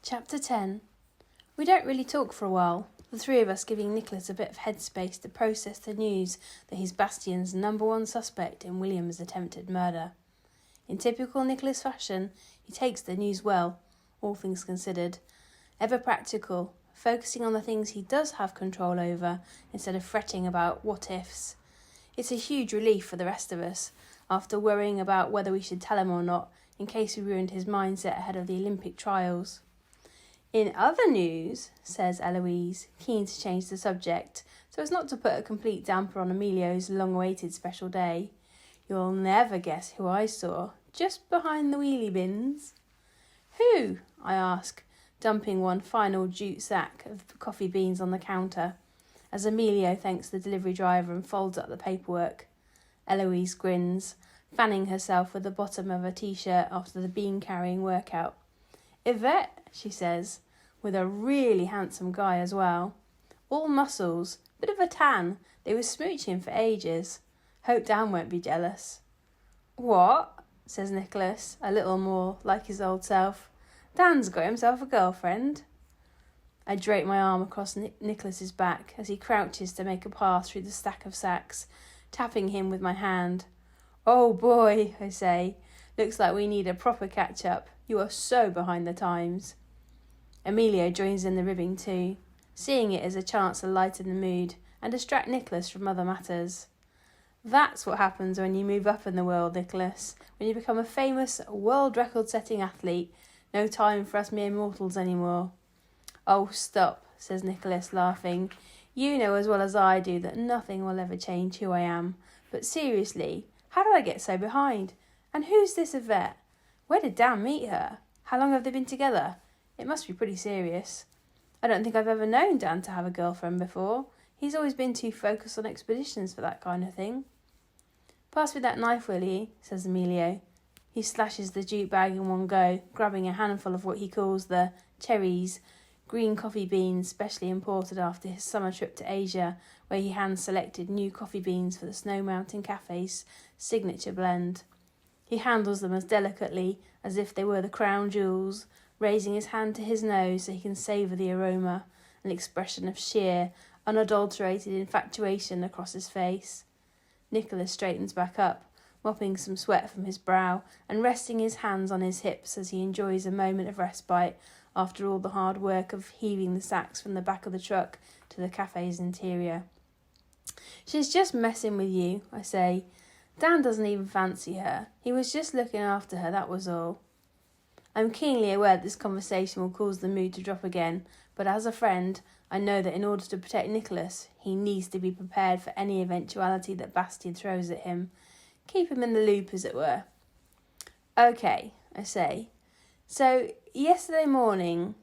Chapter 10. We don't really talk for a while, the three of us giving Nicholas a bit of headspace to process the news that he's Bastian's number one suspect in William's attempted murder. In typical Nicholas fashion, he takes the news well, all things considered, ever practical, focusing on the things he does have control over instead of fretting about what-ifs. It's a huge relief for the rest of us, after worrying about whether we should tell him or not, in case we ruined his mindset ahead of the Olympic trials. In other news, says Eloise, keen to change the subject, so as not to put a complete damper on Emilio's long-awaited special day, you'll never guess who I saw, just behind the wheelie bins. Who? I ask, dumping one final jute sack of coffee beans on the counter, as Emilio thanks the delivery driver and folds up the paperwork. Eloise grins, fanning herself with the bottom of her t-shirt after the bean-carrying workout. Yvette, she says, with a really handsome guy as well. All muscles, bit of a tan, they were smooching for ages. Hope Dan won't be jealous. What? Says Nicholas, a little more like his old self. Dan's got himself a girlfriend. I drape my arm across Nicholas's back as he crouches to make a pass through the stack of sacks, tapping him with my hand. Oh boy, I say, looks like we need a proper catch-up. You are so behind the times. Emilio joins in the ribbing too, seeing it as a chance to lighten the mood and distract Nicholas from other matters. That's what happens when you move up in the world, Nicholas. When you become a famous, world record-setting athlete, no time for us mere mortals anymore. Oh, stop, says Nicholas, laughing. You know as well as I do that nothing will ever change who I am. But seriously, how did I get so behind? And who's this Yvette? Where did Dan meet her? How long have they been together? It must be pretty serious. I don't think I've ever known Dan to have a girlfriend before. He's always been too focused on expeditions for that kind of thing. Pass me that knife, will you? Says Emilio. He slashes the jute bag in one go, grabbing a handful of what he calls the cherries, green coffee beans specially imported after his summer trip to Asia, where he hand-selected new coffee beans for the Snow Mountain Cafe's signature blend. He handles them as delicately as if they were the crown jewels, raising his hand to his nose so he can savour the aroma, an expression of sheer, unadulterated infatuation across his face. Nicholas straightens back up, mopping some sweat from his brow and resting his hands on his hips as he enjoys a moment of respite after all the hard work of heaving the sacks from the back of the truck to the cafe's interior. She's just messing with you, I say. Dan doesn't even fancy her. He was just looking after her, that was all. I'm keenly aware that this conversation will cause the mood to drop again, but as a friend, I know that in order to protect Nicholas, he needs to be prepared for any eventuality that Bastian throws at him. Keep him in the loop, as it were. Okay, I say. So, yesterday morning,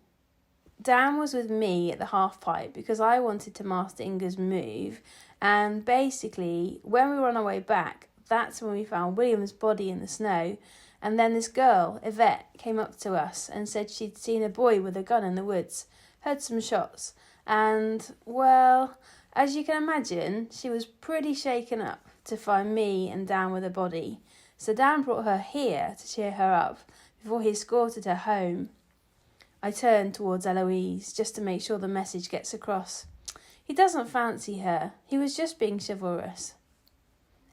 Dan was with me at the half-pipe because I wanted to master Inga's move, and basically, when we were on our way back, that's when we found William's body in the snow, and then this girl, Yvette, came up to us and said she'd seen a boy with a gun in the woods, heard some shots, and, well, as you can imagine, she was pretty shaken up to find me and Dan with a body, so Dan brought her here to cheer her up before he escorted her home. I turned towards Eloise just to make sure the message gets across. He doesn't fancy her, he was just being chivalrous.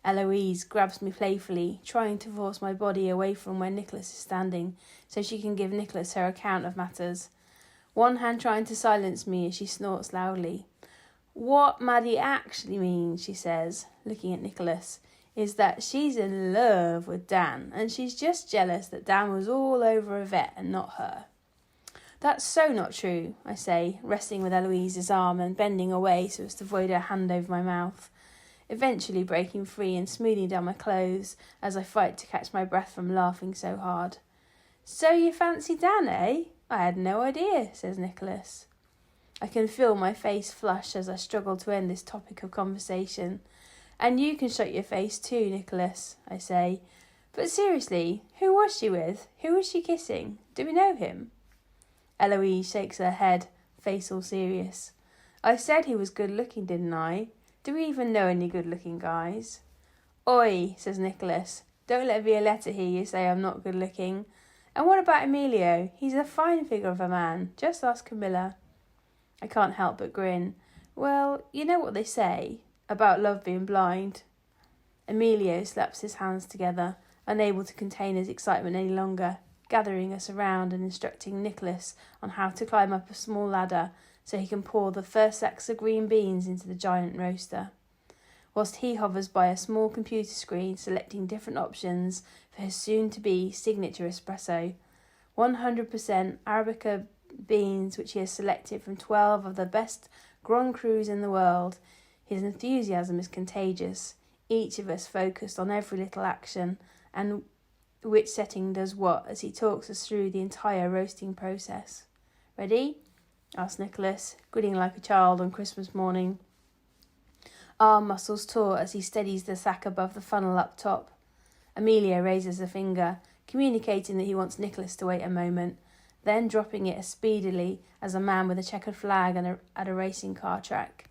Eloise grabs me playfully, trying to force my body away from where Nicholas is standing, so she can give Nicholas her account of matters. One hand trying to silence me as she snorts loudly. What Maddie actually means, she says, looking at Nicholas, is that she's in love with Dan, and she's just jealous that Dan was all over Yvette and not her. That's so not true, I say, resting with Eloise's arm and bending away so as to avoid her hand over my mouth, eventually breaking free and smoothing down my clothes as I fight to catch my breath from laughing so hard. So you fancy Dan, eh? I had no idea, says Nicholas. I can feel my face flush as I struggle to end this topic of conversation. And you can shut your face too, Nicholas, I say. But seriously, who was she with? Who was she kissing? Do we know him? Eloise shakes her head, face all serious. I said he was good-looking, didn't I? Do we even know any good-looking guys? Oi, says Nicholas. Don't let Violetta hear you say I'm not good-looking. And what about Emilio? He's a fine figure of a man. Just ask Camilla. I can't help but grin. Well, you know what they say about love being blind. Emilio slaps his hands together, unable to contain his excitement any longer, gathering us around and instructing Nicholas on how to climb up a small ladder so he can pour the first sacks of green beans into the giant roaster, whilst he hovers by a small computer screen selecting different options for his soon-to-be signature espresso. 100% Arabica beans which he has selected from 12 of the best Grand Crus in the world. His enthusiasm is contagious, each of us focused on every little action and which setting does what as he talks us through the entire roasting process. Ready? Asked Nicholas, grinning like a child on Christmas morning. Arm muscles taut as he steadies the sack above the funnel up top. Emilio raises a finger, communicating that he wants Nicholas to wait a moment, then dropping it as speedily as a man with a checkered flag at a racing car track.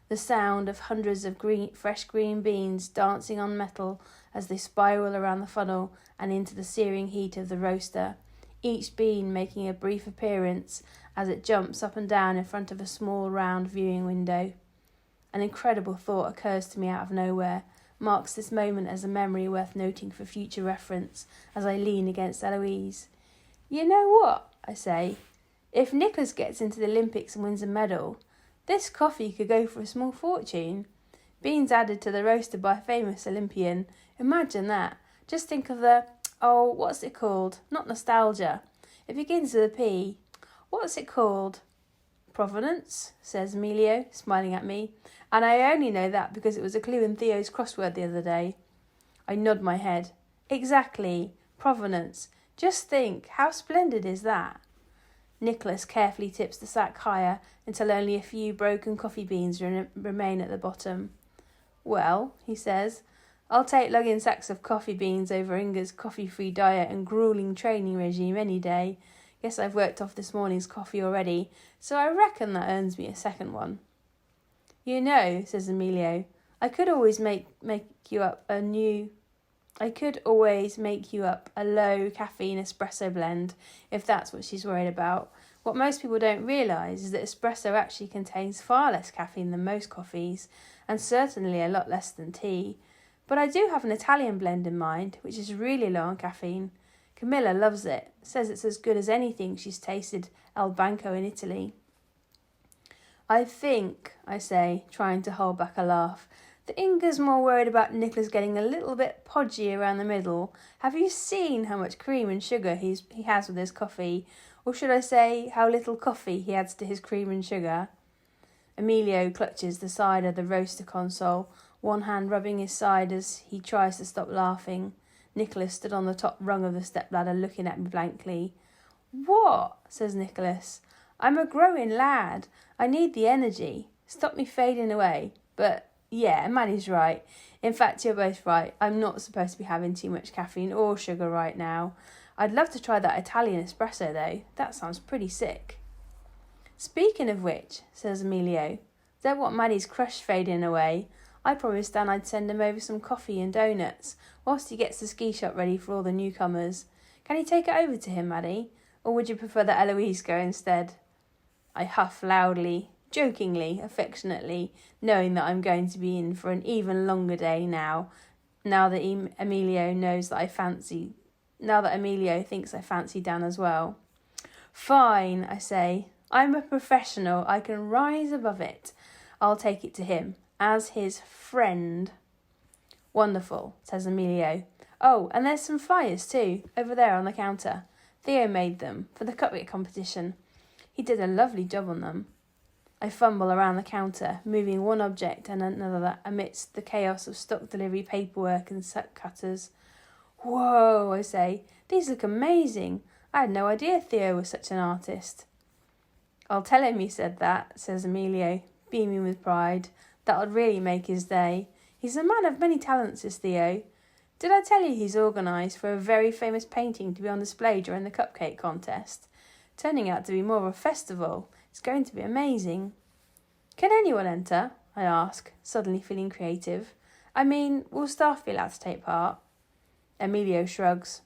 The sound of hundreds of fresh green beans dancing on metal as they spiral around the funnel and into the searing heat of the roaster, each bean making a brief appearance as it jumps up and down in front of a small round viewing window. An incredible thought occurs to me out of nowhere, marks this moment as a memory worth noting for future reference as I lean against Eloise. You know what? I say. If Nicholas gets into the Olympics and wins a medal, this coffee could go for a small fortune. Beans added to the roaster by a famous Olympian. Imagine that. Just think of what's it called? Not nostalgia. It begins with a P. What's it called? Provenance, says Emilio, smiling at me. And I only know that because it was a clue in Theo's crossword the other day. I nod my head. Exactly. Provenance. Just think, how splendid is that? Nicholas carefully tips the sack higher until only a few broken coffee beans remain at the bottom. Well, he says, I'll take lugging sacks of coffee beans over Inga's coffee-free diet and gruelling training regime any day. Guess I've worked off this morning's coffee already, so I reckon that earns me a second one. You know, says Emilio, I could always make you up a low caffeine espresso blend if that's what she's worried about. What most people don't realise is that espresso actually contains far less caffeine than most coffees, and certainly a lot less than tea. But I do have an Italian blend in mind, which is really low on caffeine. Camilla loves it, says it's as good as anything she's tasted al banco in Italy. I think, I say, trying to hold back a laugh, that Inga's more worried about Nicholas getting a little bit podgy around the middle. Have you seen how much cream and sugar he has with his coffee? Or should I say, how little coffee he adds to his cream and sugar? Emilio clutches the side of the roaster console, one hand rubbing his side as he tries to stop laughing. Nicholas stood on the top rung of the stepladder looking at me blankly. What? Says Nicholas. I'm a growing lad. I need the energy. Stop me fading away. But yeah, Maddie's right. In fact, you're both right. I'm not supposed to be having too much caffeine or sugar right now. I'd love to try that Italian espresso though. That sounds pretty sick. Speaking of which, says Emilio, don't want Maddie's crush fading away. I promised Dan I'd send him over some coffee and donuts whilst he gets the ski shop ready for all the newcomers. Can you take it over to him, Maddie? Or would you prefer that Eloise go instead? I huff loudly, jokingly, affectionately, knowing that I'm going to be in for an even longer day now that Emilio thinks I fancy Dan as well. Fine, I say. I'm a professional. I can rise above it. I'll take it to him, as his friend. Wonderful, says Emilio. Oh, and there's some flyers too, over there on the counter. Theo made them, for the cupcake competition. He did a lovely job on them. I fumble around the counter, moving one object and another amidst the chaos of stock delivery paperwork and set cutters. Whoa, I say, these look amazing. I had no idea Theo was such an artist. I'll tell him you said that, says Emilio, beaming with pride. That'll really make his day. He's a man of many talents, is Theo. Did I tell you he's organised for a very famous painting to be on display during the cupcake contest? Turning out to be more of a festival. It's going to be amazing. Can anyone enter? I ask, suddenly feeling creative. I mean, will staff be allowed to take part? Emilio shrugs.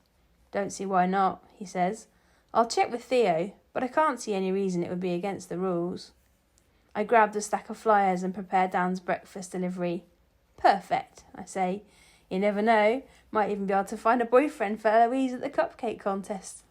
Don't see why not, he says. I'll check with Theo, but I can't see any reason it would be against the rules. I grabbed a stack of flyers and prepared Dan's breakfast delivery. Perfect, I say. You never know, might even be able to find a boyfriend for Eloise at the cupcake contest.